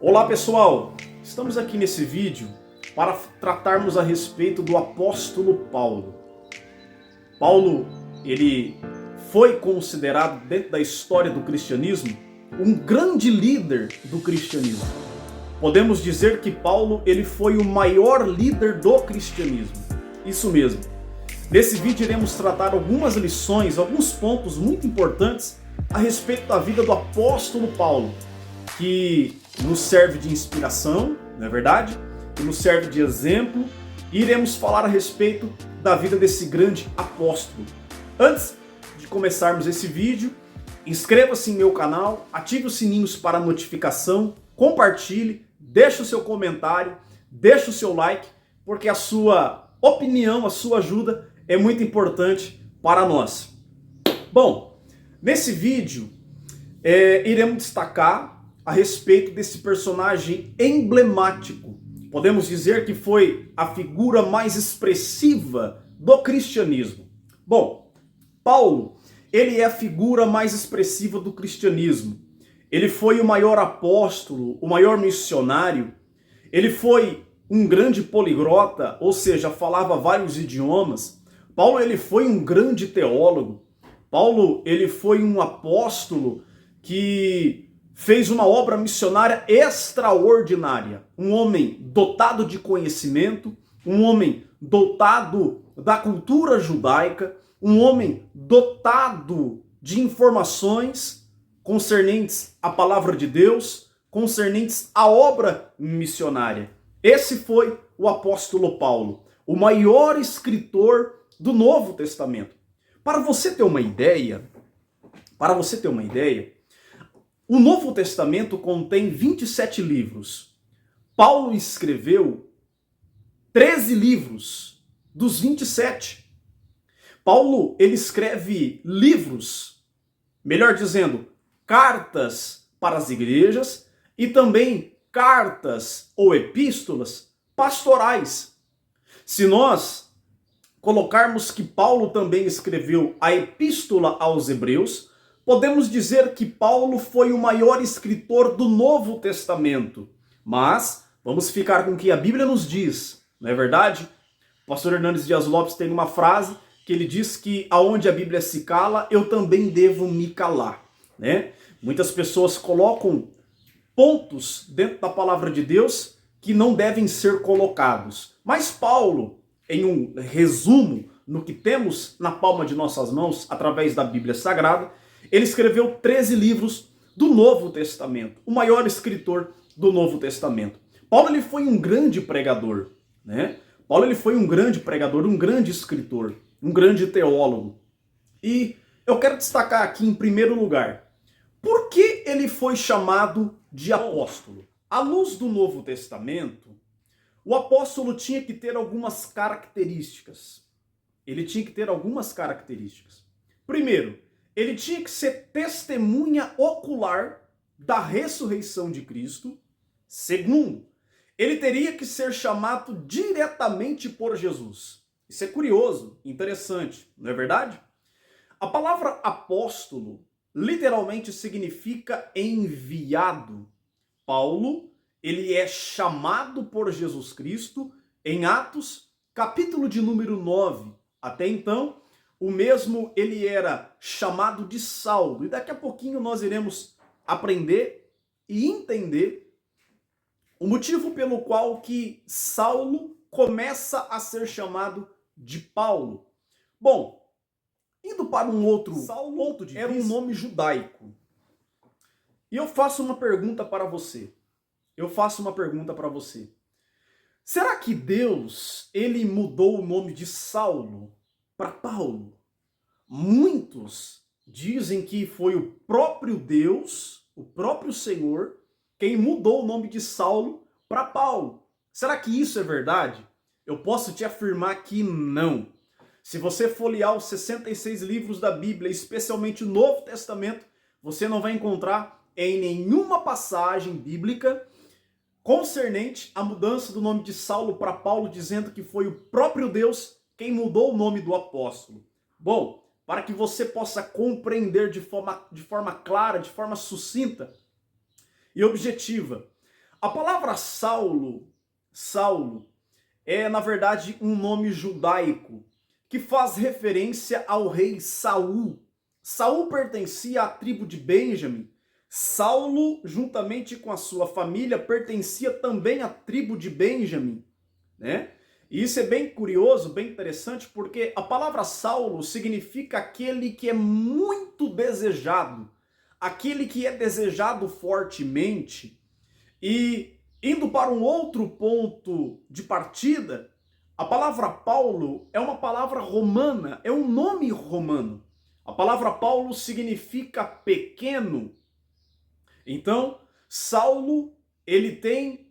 Olá pessoal, estamos aqui nesse vídeo para tratarmos a respeito do apóstolo Paulo. Paulo, ele foi considerado dentro da história do cristianismo um grande líder do cristianismo. Podemos dizer que Paulo ele foi o maior líder do cristianismo. Isso mesmo. Nesse vídeo iremos tratar algumas lições, alguns pontos muito importantes a respeito da vida do apóstolo Paulo, que nos serve de inspiração, não é verdade? Que nos serve de exemplo, e iremos falar a respeito da vida desse grande apóstolo. Antes de começarmos esse vídeo, inscreva-se em meu canal, ative os sininhos para notificação, compartilhe, deixe o seu comentário, deixe o seu like, porque a sua opinião, a sua ajuda é muito importante para nós. Bom, nesse vídeo iremos destacar a respeito desse personagem emblemático. Podemos dizer que foi a figura mais expressiva do cristianismo. Bom, Paulo, ele é a figura mais expressiva do cristianismo. Ele foi o maior apóstolo, o maior missionário. Ele foi um grande poliglota, ou seja, falava vários idiomas. Paulo, ele foi um grande teólogo. Paulo, ele foi um apóstolo que fez uma obra missionária extraordinária. Um homem dotado de conhecimento, um homem dotado da cultura judaica, um homem dotado de informações concernentes à palavra de Deus, concernentes à obra missionária. Esse foi o apóstolo Paulo, o maior escritor do Novo Testamento. Para você ter uma ideia, o Novo Testamento contém 27 livros. Paulo escreveu 13 livros dos 27. Paulo, ele escreve livros, melhor dizendo, cartas para as igrejas e também cartas ou epístolas pastorais. Se nós colocarmos que Paulo também escreveu a Epístola aos Hebreus, podemos dizer que Paulo foi o maior escritor do Novo Testamento. Mas vamos ficar com o que a Bíblia nos diz, não é verdade? O pastor Hernandes Dias Lopes tem uma frase que ele diz que aonde a Bíblia se cala, eu também devo me calar, né? Muitas pessoas colocam pontos dentro da palavra de Deus que não devem ser colocados. Mas Paulo, em um resumo no que temos na palma de nossas mãos através da Bíblia Sagrada, ele escreveu 13 livros do Novo Testamento, o maior escritor do Novo Testamento. Paulo ele foi um grande pregador, né? Paulo ele foi um grande pregador, um grande escritor, um grande teólogo. E eu quero destacar aqui em primeiro lugar, por que ele foi chamado de apóstolo? À luz do Novo Testamento, o apóstolo tinha que ter algumas características. Ele tinha que ter algumas características. Primeiro, ele tinha que ser testemunha ocular da ressurreição de Cristo. Segundo, ele teria que ser chamado diretamente por Jesus. Isso é curioso, interessante, não é verdade? A palavra apóstolo literalmente significa enviado. Paulo, ele é chamado por Jesus Cristo em Atos, capítulo de número 9. Até então, o mesmo ele era chamado de Saulo. E daqui a pouquinho nós iremos aprender e entender o motivo pelo qual que Saulo começa a ser chamado de Paulo. Bom, indo para um outro ponto de vista, era um nome judaico. E eu faço uma pergunta para você. Será que Deus, ele mudou o nome de Saulo para Paulo? Muitos dizem que foi o próprio Deus, o próprio Senhor, quem mudou o nome de Saulo para Paulo. Será que isso é verdade? Eu posso te afirmar que não. Se você folhear os 66 livros da Bíblia, especialmente o Novo Testamento, você não vai encontrar em nenhuma passagem bíblica concernente à mudança do nome de Saulo para Paulo, dizendo que foi o próprio Deus quem mudou o nome do apóstolo. Bom, para que você possa compreender de forma clara, de forma sucinta e objetiva, A palavra Saulo, é na verdade um nome judaico que faz referência ao rei Saul. Saul pertencia à tribo de Benjamim. Saulo, juntamente com a sua família, pertencia também à tribo de Benjamim, né? E isso é bem curioso, bem interessante, porque a palavra Saulo significa aquele que é muito desejado, aquele que é desejado fortemente. E indo para um outro ponto de partida, a palavra Paulo é uma palavra romana, é um nome romano. A palavra Paulo significa pequeno. Então, Saulo, ele tem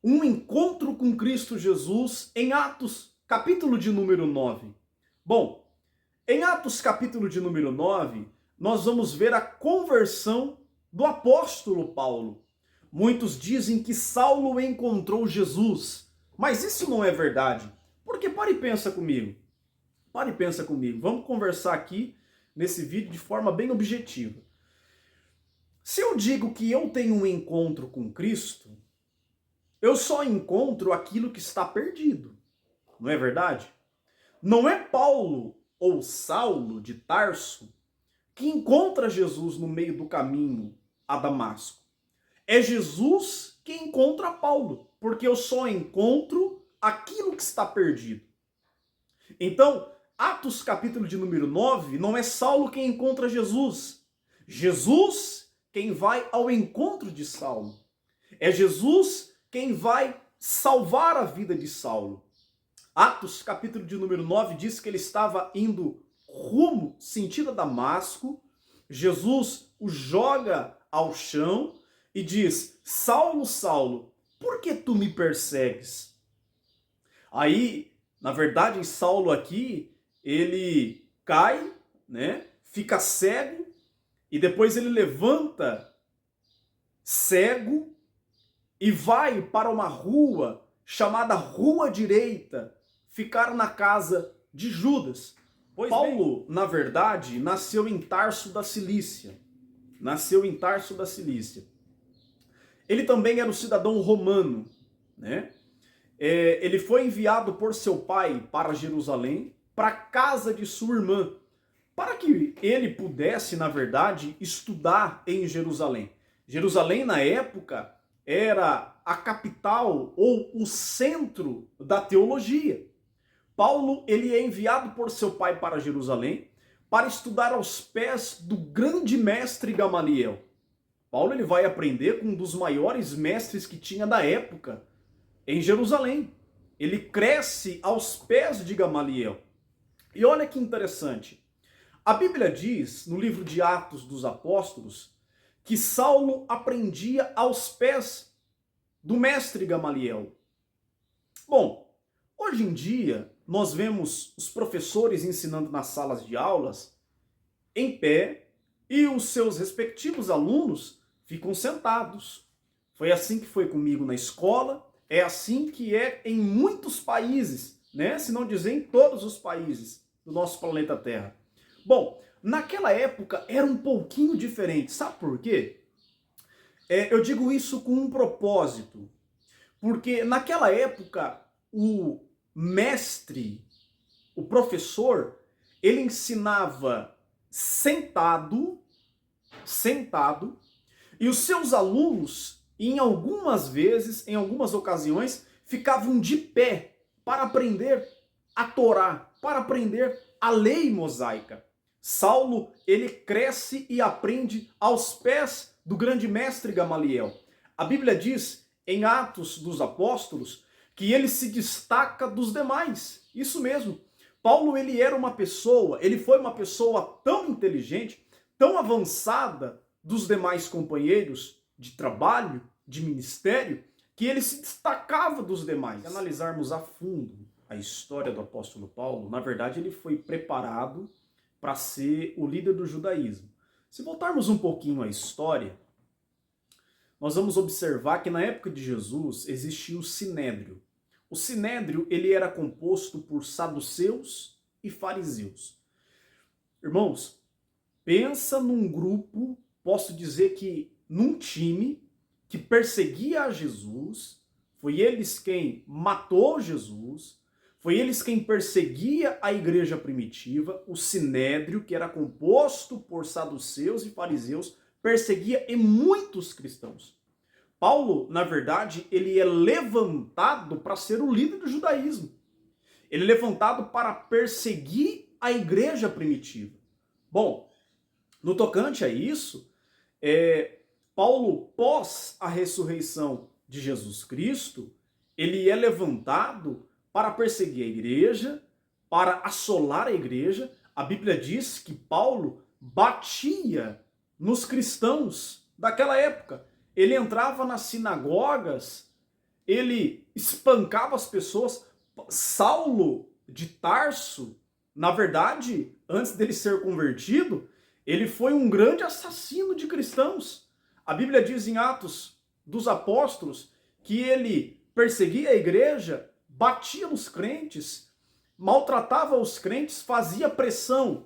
um encontro com Cristo Jesus em Atos, capítulo de número 9. Bom, em Atos, capítulo de número 9, nós vamos ver a conversão do apóstolo Paulo. Muitos dizem que Saulo encontrou Jesus, mas isso não é verdade. Porque pare e pensa comigo. Pare e pensa comigo. Vamos conversar aqui nesse vídeo de forma bem objetiva. Se eu digo que eu tenho um encontro com Cristo, eu só encontro aquilo que está perdido. Não é verdade? Não é Paulo ou Saulo de Tarso que encontra Jesus no meio do caminho a Damasco. É Jesus que encontra Paulo, porque eu só encontro aquilo que está perdido. Então, Atos capítulo de número 9, não é Saulo quem encontra Jesus. Jesus quem vai ao encontro de Saulo. É Jesus quem vai salvar a vida de Saulo. Atos capítulo de número 9 diz que ele estava indo rumo, sentido a Damasco. Jesus o joga ao chão e diz: Saulo, Saulo, por que tu me persegues? Aí, na verdade, Saulo aqui, ele cai, né? Fica cego e depois ele levanta cego e vai para uma rua chamada Rua Direita, ficar na casa de Judas. Pois Paulo, na verdade, nasceu em Tarso da Cilícia. Nasceu em Tarso da Cilícia. Ele também era um cidadão romano, né? Ele foi enviado por seu pai para Jerusalém, para a casa de sua irmã, para que ele pudesse, na verdade, estudar em Jerusalém. Jerusalém, na época, era a capital ou o centro da teologia. Paulo, ele é enviado por seu pai para Jerusalém para estudar aos pés do grande mestre Gamaliel. Paulo, ele vai aprender com um dos maiores mestres que tinha da época em Jerusalém. Ele cresce aos pés de Gamaliel. E olha que interessante. A Bíblia diz, no livro de Atos dos Apóstolos, que Saulo aprendia aos pés do mestre Gamaliel. Bom, hoje em dia, nós vemos os professores ensinando nas salas de aulas em pé e os seus respectivos alunos ficam sentados. Foi assim que foi comigo na escola, é assim que é em muitos países, né? Se não dizer em todos os países do nosso planeta Terra. Bom, naquela época era um pouquinho diferente. Sabe por quê? Eu digo isso com um propósito. Porque naquela época o mestre, o professor, ele ensinava sentado, e os seus alunos, em algumas vezes, em algumas ocasiões, ficavam de pé para aprender a Torá, para aprender a lei mosaica. Saulo, ele cresce e aprende aos pés do grande mestre Gamaliel. A Bíblia diz, em Atos dos Apóstolos, que ele se destaca dos demais. Isso mesmo. Paulo, ele era uma pessoa, ele foi uma pessoa tão inteligente, tão avançada dos demais companheiros de trabalho, de ministério, que ele se destacava dos demais. Se analisarmos a fundo a história do apóstolo Paulo, na verdade ele foi preparado para ser o líder do judaísmo. Se voltarmos um pouquinho à história, nós vamos observar que na época de Jesus existia o Sinédrio. O Sinédrio, ele era composto por saduceus e fariseus. Irmãos, pensa num grupo, posso dizer que num time que perseguia a Jesus, foi eles quem matou Jesus, foi eles quem perseguia a igreja primitiva, o sinédrio, que era composto por saduceus e fariseus, perseguia e muitos cristãos. Paulo, na verdade, ele é levantado para ser o líder do judaísmo. Ele é levantado para perseguir a igreja primitiva. Bom, no tocante a isso, Paulo, pós a ressurreição de Jesus Cristo, ele é levantado para perseguir a igreja, para assolar a igreja. A Bíblia diz que Paulo batia nos cristãos daquela época. Ele entrava nas sinagogas, ele espancava as pessoas. Saulo de Tarso, na verdade, antes dele ser convertido, ele foi um grande assassino de cristãos. A Bíblia diz em Atos dos Apóstolos que ele perseguia a igreja, batia nos crentes, maltratava os crentes, fazia pressão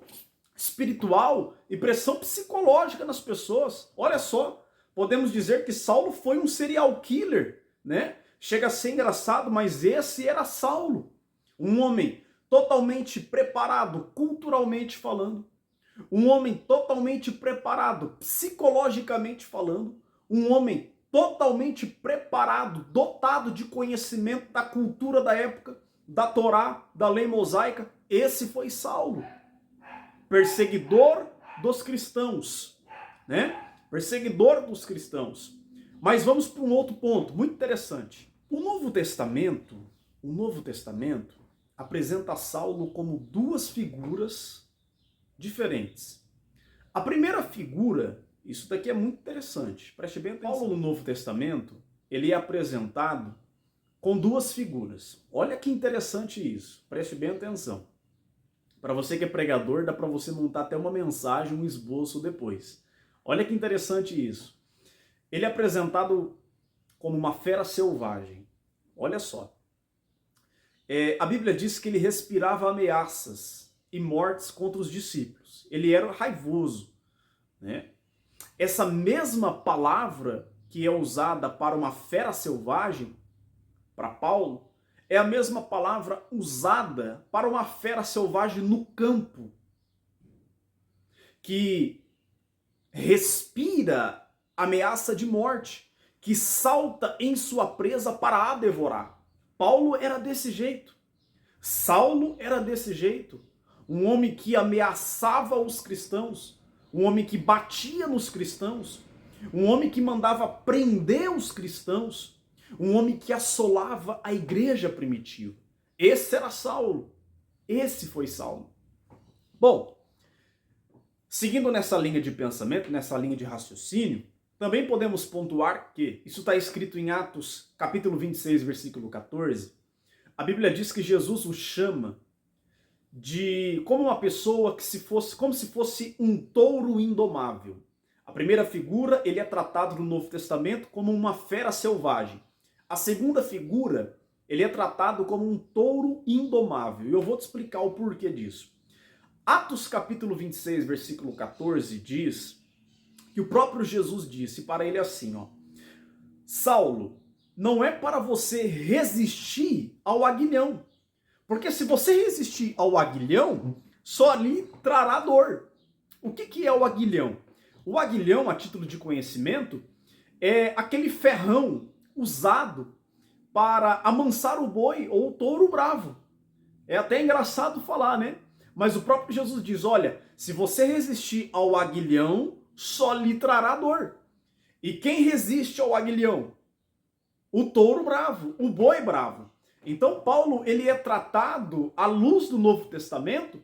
espiritual e pressão psicológica nas pessoas. Olha só, podemos dizer que Saulo foi um serial killer, né? Chega a ser engraçado, mas esse era Saulo. Um homem totalmente preparado, culturalmente falando. Um homem totalmente preparado, psicologicamente falando. Um homem totalmente preparado, dotado de conhecimento da cultura da época, da Torá, da lei mosaica. Esse foi Saulo. Perseguidor dos cristãos, né? Perseguidor dos cristãos. Mas vamos para um outro ponto muito interessante. O Novo Testamento apresenta Saulo como duas figuras diferentes. A primeira figura, isso daqui é muito interessante, preste bem atenção. Paulo no Novo Testamento, ele é apresentado com duas figuras. Olha que interessante isso, preste bem atenção. Para você que é pregador, dá para você montar até uma mensagem, um esboço depois. Olha que interessante isso. Ele é apresentado como uma fera selvagem. Olha só. A Bíblia diz que ele respirava ameaças e mortes contra os discípulos. Ele era raivoso, né? Essa mesma palavra que é usada para uma fera selvagem, para Paulo, é a mesma palavra usada para uma fera selvagem no campo, que respira ameaça de morte, que salta em sua presa para a devorar. Paulo era desse jeito. Saulo era desse jeito. Um homem que ameaçava os cristãos, um homem que batia nos cristãos, um homem que mandava prender os cristãos, um homem que assolava a igreja primitiva. Esse era Saulo. Esse foi Saulo. Bom, seguindo nessa linha de pensamento, nessa linha de raciocínio, também podemos pontuar que, isso está escrito em Atos, capítulo 26, versículo 14, a Bíblia diz que Jesus o chama de como uma pessoa como se fosse um touro indomável. A primeira figura, ele é tratado no Novo Testamento como uma fera selvagem. A segunda figura, ele é tratado como um touro indomável. E eu vou te explicar o porquê disso. Atos capítulo 26, versículo 14 diz que o próprio Jesus disse para ele assim, ó: Saulo, não é para você resistir ao aguilhão, porque se você resistir ao aguilhão, só lhe trará dor. O que é o aguilhão? O aguilhão, a título de conhecimento, é aquele ferrão usado para amansar o boi ou o touro bravo. É até engraçado falar, né? Mas o próprio Jesus diz, olha, se você resistir ao aguilhão, só lhe trará dor. E quem resiste ao aguilhão? O touro bravo, o boi bravo. Então Paulo, ele é tratado à luz do Novo Testamento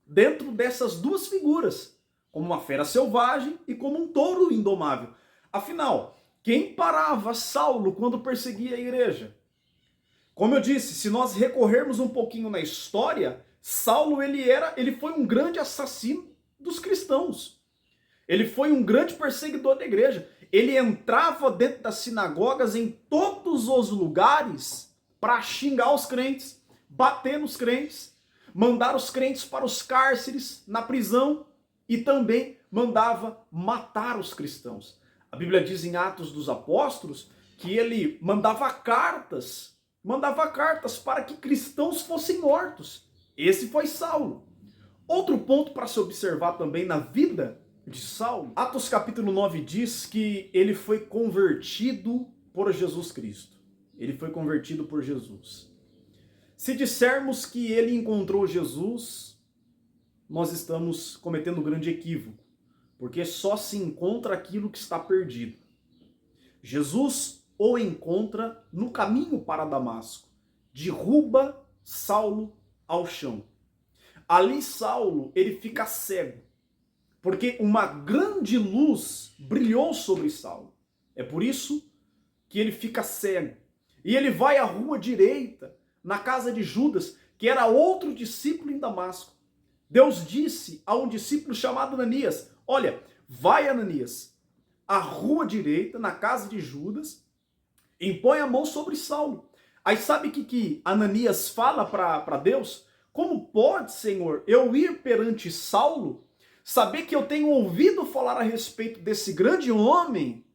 dentro dessas duas figuras, como uma fera selvagem e como um touro indomável. Afinal, quem parava Saulo quando perseguia a igreja? Como eu disse, se nós recorrermos um pouquinho na história, Saulo ele foi um grande assassino dos cristãos. Ele foi um grande perseguidor da igreja. Ele entrava dentro das sinagogas em todos os lugares para xingar os crentes, bater nos crentes, mandar os crentes para os cárceres, na prisão, e também mandava matar os cristãos. A Bíblia diz em Atos dos Apóstolos que ele mandava cartas para que cristãos fossem mortos. Esse foi Saulo. Outro ponto para se observar também na vida de Saulo, Atos capítulo 9 diz que ele foi convertido por Jesus Cristo. Ele foi convertido por Jesus. Se dissermos que ele encontrou Jesus, nós estamos cometendo um grande equívoco, porque só se encontra aquilo que está perdido. Jesus o encontra no caminho para Damasco, derruba Saulo ao chão. Ali Saulo, ele fica cego, porque uma grande luz brilhou sobre Saulo. É por isso que ele fica cego. E ele vai à rua direita, na casa de Judas, que era outro discípulo em Damasco. Deus disse a um discípulo chamado Ananias: olha, vai Ananias, à rua direita, na casa de Judas, impõe a mão sobre Saulo. Aí sabe o que Ananias fala para Deus? Como pode, Senhor, eu ir perante Saulo, saber que eu tenho ouvido falar a respeito desse grande homem,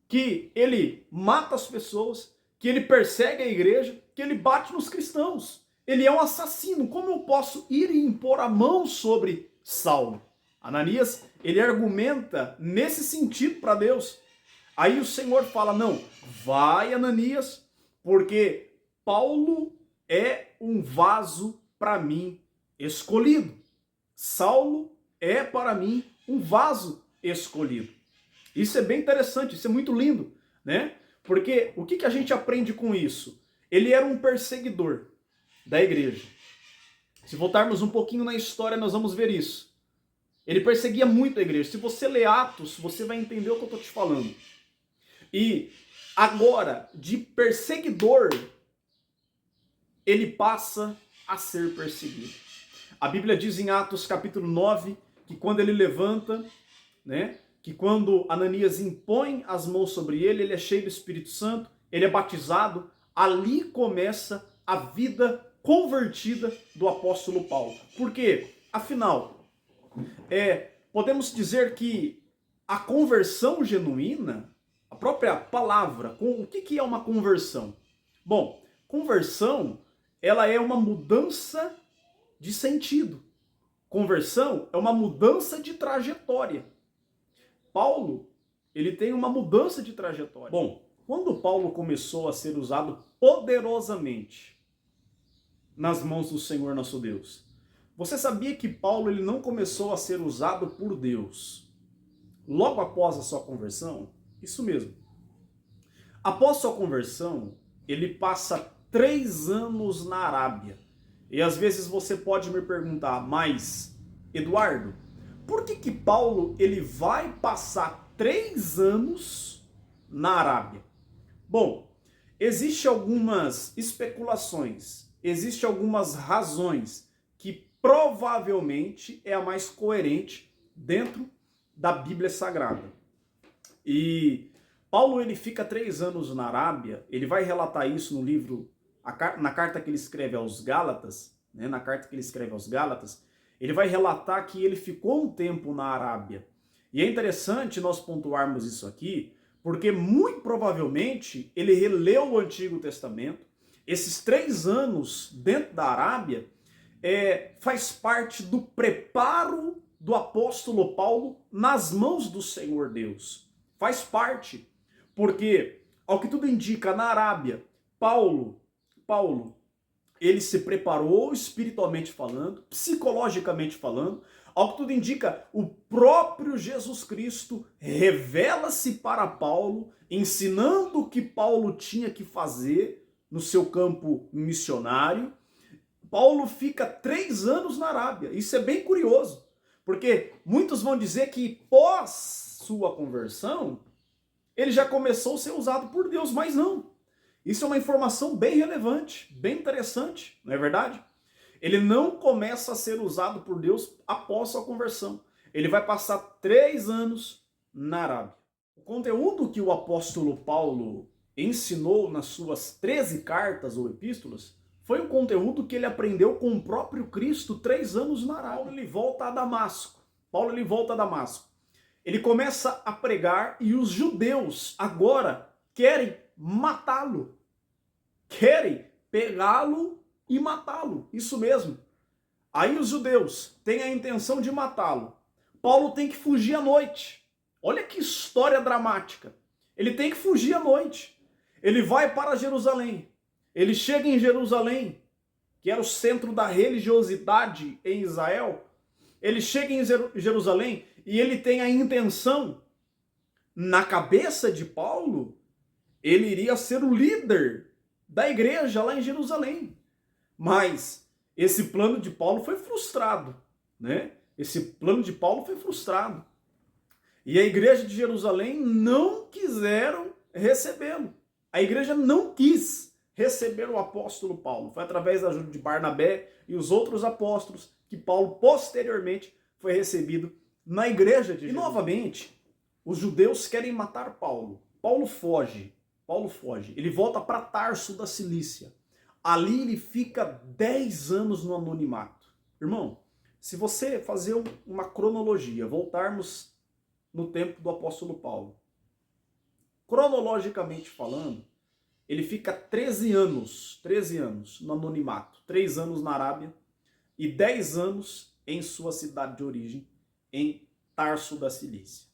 que ele mata as pessoas, que ele persegue a igreja, que ele bate nos cristãos. Ele é um assassino. Como eu posso ir e impor a mão sobre Saulo? Ananias, ele argumenta nesse sentido para Deus. Aí o Senhor fala: não, vai Ananias, porque Paulo é um vaso para mim escolhido. Saulo é para mim um vaso escolhido. Isso é bem interessante, isso é muito lindo, né? Porque o que a gente aprende com isso? Ele era um perseguidor da igreja. Se voltarmos um pouquinho na história, nós vamos ver isso. Ele perseguia muito a igreja. Se você ler Atos, você vai entender o que eu estou te falando. E agora, de perseguidor, ele passa a ser perseguido. A Bíblia diz em Atos capítulo 9, que quando ele levanta, né, que quando Ananias impõe as mãos sobre ele, ele é cheio do Espírito Santo, ele é batizado, ali começa a vida convertida do apóstolo Paulo. Por quê? Afinal, podemos dizer que a conversão genuína, a própria palavra, o que é uma conversão? Bom, conversão, ela é uma mudança de sentido. Conversão é uma mudança de trajetória. Paulo, ele tem uma mudança de trajetória. Bom, quando Paulo começou a ser usado poderosamente nas mãos do Senhor nosso Deus, você sabia que Paulo ele não começou a ser usado por Deus logo após a sua conversão? Isso mesmo. Após sua conversão, ele passa 3 anos na Arábia. E às vezes você pode me perguntar: mas, Eduardo, por que Paulo ele vai passar 3 anos na Arábia? Bom, existem algumas especulações, existem algumas razões que provavelmente é a mais coerente dentro da Bíblia Sagrada. E Paulo ele fica 3 anos na Arábia, ele vai relatar isso no livro, na carta que ele escreve aos Gálatas, né, na carta que ele escreve aos Gálatas, ele vai relatar que ele ficou um tempo na Arábia. E é interessante nós pontuarmos isso aqui, porque muito provavelmente ele releu o Antigo Testamento. Esses 3 anos dentro da Arábia faz parte do preparo do apóstolo Paulo nas mãos do Senhor Deus. Faz parte, porque, ao que tudo indica, na Arábia, Paulo, ele se preparou espiritualmente falando, psicologicamente falando. Ao que tudo indica, o próprio Jesus Cristo revela-se para Paulo, ensinando o que Paulo tinha que fazer no seu campo missionário. Paulo fica 3 anos na Arábia. Isso é bem curioso, porque muitos vão dizer que pós sua conversão, ele já começou a ser usado por Deus, mas não. Isso é uma informação bem relevante, bem interessante, não é verdade? Ele não começa a ser usado por Deus após sua conversão. Ele vai passar 3 anos na Arábia. O conteúdo que o apóstolo Paulo ensinou nas suas 13 cartas ou epístolas foi um conteúdo que ele aprendeu com o próprio Cristo 3 anos na Arábia. Paulo ele volta a Damasco. Ele começa a pregar e os judeus agora querem matá-lo. Querem pegá-lo e matá-lo. Isso mesmo. Aí os judeus têm a intenção de matá-lo. Paulo tem que fugir à noite. Olha que história dramática. Ele tem que fugir à noite. Ele vai para Jerusalém. Ele chega em Jerusalém, que era o centro da religiosidade em Israel. Ele chega em Jerusalém e ele tem a intenção, na cabeça de Paulo, ele iria ser o líder da igreja lá em Jerusalém. Mas esse plano de Paulo foi frustrado, né? Esse plano de Paulo foi frustrado. E a igreja de Jerusalém não quiseram recebê-lo. A igreja não quis receber o apóstolo Paulo. Foi através da ajuda de Barnabé e os outros apóstolos que Paulo posteriormente foi recebido na igreja de Jerusalém. E novamente, os judeus querem matar Paulo. Paulo foge. Ele volta para Tarso da Cilícia. Ali ele fica 10 anos no anonimato. Irmão, se você fazer uma cronologia, voltarmos no tempo do apóstolo Paulo, cronologicamente falando, ele fica 13 anos no anonimato, 3 anos na Arábia e 10 anos em sua cidade de origem, em Tarso da Cilícia.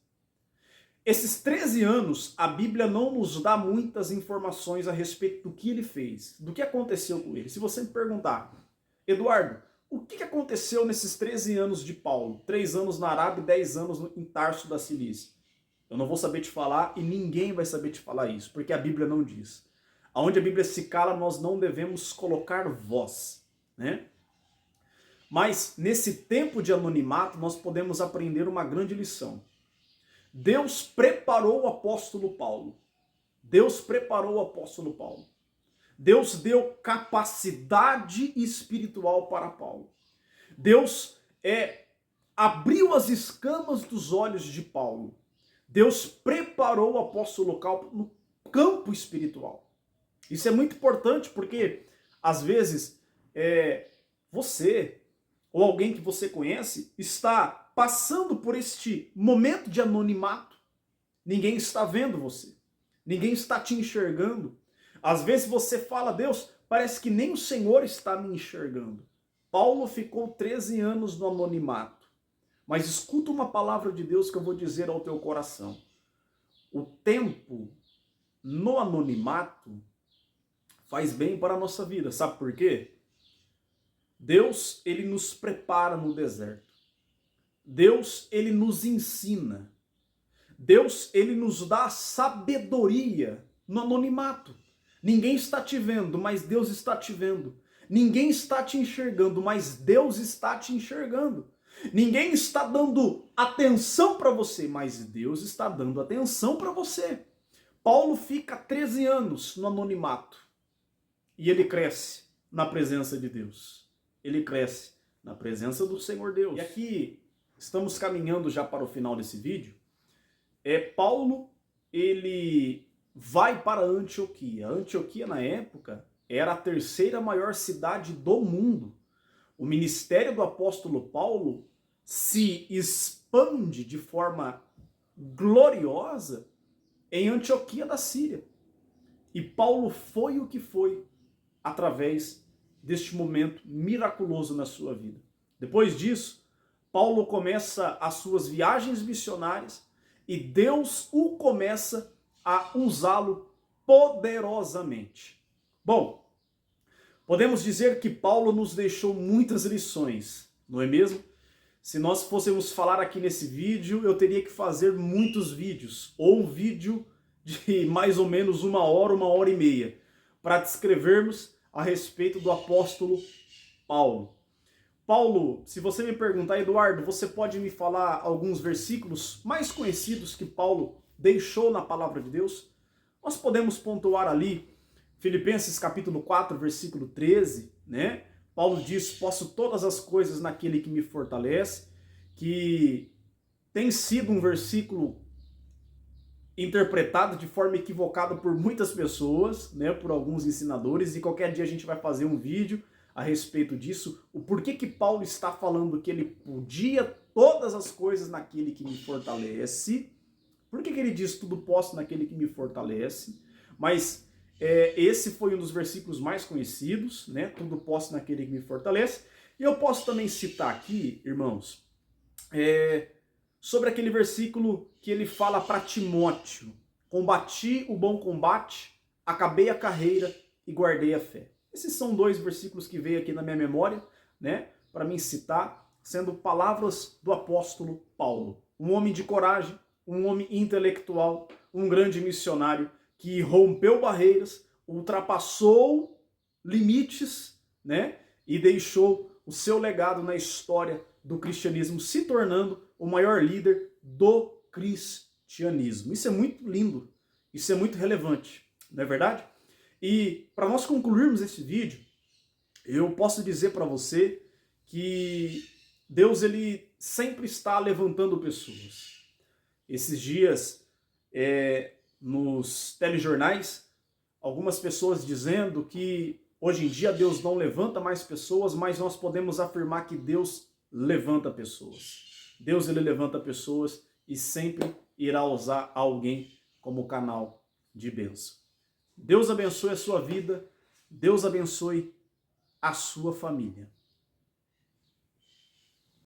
Esses 13 anos, a Bíblia não nos dá muitas informações a respeito do que ele fez, do que aconteceu com ele. Se você me perguntar, Eduardo, o que aconteceu nesses 13 anos de Paulo? 3 anos na Arábia e 10 anos em Tarso da Cilícia. Eu não vou saber te falar e ninguém vai saber te falar isso, porque a Bíblia não diz. Aonde a Bíblia se cala, nós não devemos colocar voz, né? Mas nesse tempo de anonimato, nós podemos aprender uma grande lição. Deus preparou o apóstolo Paulo. Deus deu capacidade espiritual para Paulo. Deus abriu as escamas dos olhos de Paulo. Deus preparou o apóstolo Paulo no campo espiritual. Isso é muito importante porque, às vezes, você ou alguém que você conhece está passando por este momento de anonimato. Ninguém está vendo você. Ninguém está te enxergando. Às vezes você fala, Deus, parece que nem o Senhor está me enxergando. Paulo ficou 13 anos no anonimato. Mas escuta uma palavra de Deus que eu vou dizer ao teu coração. O tempo no anonimato faz bem para a nossa vida. Sabe por quê? Deus, ele nos prepara no deserto. Deus, ele nos ensina. Deus, ele nos dá sabedoria no anonimato. Ninguém está te vendo, mas Deus está te vendo. Ninguém está te enxergando, mas Deus está te enxergando. Ninguém está dando atenção para você, mas Deus está dando atenção para você. Paulo fica 13 anos no anonimato e ele cresce na presença de Deus. Ele cresce na presença do Senhor Deus. E aqui estamos caminhando já para o final desse vídeo. Paulo, ele vai para Antioquia. Antioquia, na época, era a 3ª maior cidade do mundo. O ministério do apóstolo Paulo se expande de forma gloriosa em Antioquia da Síria. E Paulo foi o que foi através deste momento miraculoso na sua vida. Depois disso, Paulo começa as suas viagens missionárias e Deus o começa a usá-lo poderosamente. Bom, podemos dizer que Paulo nos deixou muitas lições, não é mesmo? Se nós fôssemos falar aqui nesse vídeo, eu teria que fazer muitos vídeos, ou um vídeo de mais ou menos 1 hora e meia, para descrevermos a respeito do apóstolo Paulo. Paulo, se você me perguntar, Eduardo, você pode me falar alguns versículos mais conhecidos que Paulo deixou na palavra de Deus? Nós podemos pontuar ali Filipenses capítulo 4, versículo 13, né? Paulo diz, posso todas as coisas naquele que me fortalece, que tem sido um versículo interpretado de forma equivocada por muitas pessoas, né, por alguns ensinadores, e qualquer dia a gente vai fazer um vídeo a respeito disso, o porquê que Paulo está falando que ele podia todas as coisas naquele que me fortalece. Por que ele diz tudo posso naquele que me fortalece? Mas esse foi um dos versículos mais conhecidos, né? Tudo posso naquele que me fortalece. E eu posso também citar aqui, irmãos, sobre aquele versículo que ele fala para Timóteo: combati o bom combate, acabei a carreira e guardei a fé. Esses são dois versículos que veio aqui na minha memória, né, para mim citar, sendo palavras do apóstolo Paulo. Um homem de coragem, um homem intelectual, um grande missionário que rompeu barreiras, ultrapassou limites, né, e deixou o seu legado na história do cristianismo, se tornando o maior líder do cristianismo. Isso é muito lindo, isso é muito relevante, não é verdade? E para nós concluirmos esse vídeo, eu posso dizer para você que Deus ele sempre está levantando pessoas. Esses dias, nos telejornais, algumas pessoas dizendo que hoje em dia Deus não levanta mais pessoas, mas nós podemos afirmar que Deus levanta pessoas. Deus ele levanta pessoas e sempre irá usar alguém como canal de bênção. Deus abençoe a sua vida, Deus abençoe a sua família.